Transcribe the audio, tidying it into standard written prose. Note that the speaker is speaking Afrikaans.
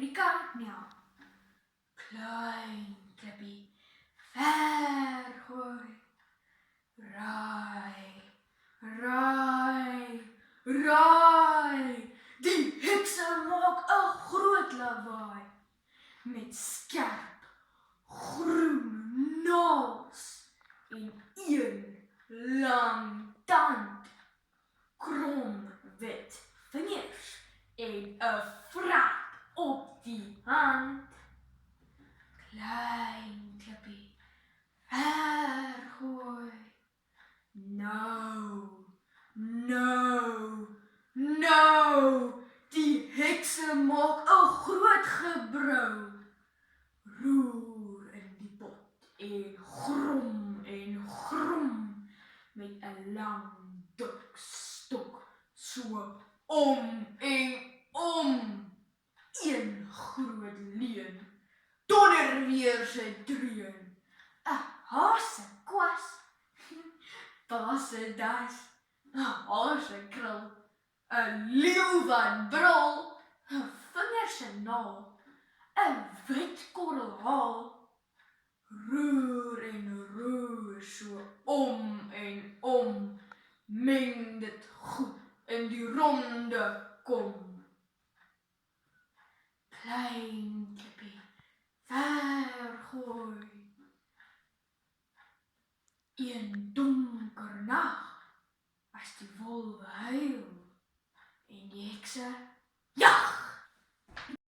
Rika, ja. Klein klippie, ver gooi. Raai, raai, raai. Die hekse maak 'n groot lawaai. Met skerp, groen naels en een lang tand. Krom wit vingers en 'n vrap op die hand. Klein klippie, ver gooi. Nou, nou, nou, die hekse maak 'n groot gebrou. Roer in die pot en grom met 'n lang dik stok so om en om. Een groot leuen, donder weer se dreun. 'n Haase kwas, pa se das, 'n haase krul, 'n leeu wat brul, 'n vinger se naal, 'n wit korrel haal. Roer en roer so om en om, meng dit goed in die ronde kom. Klein klippie, ver gooi. 1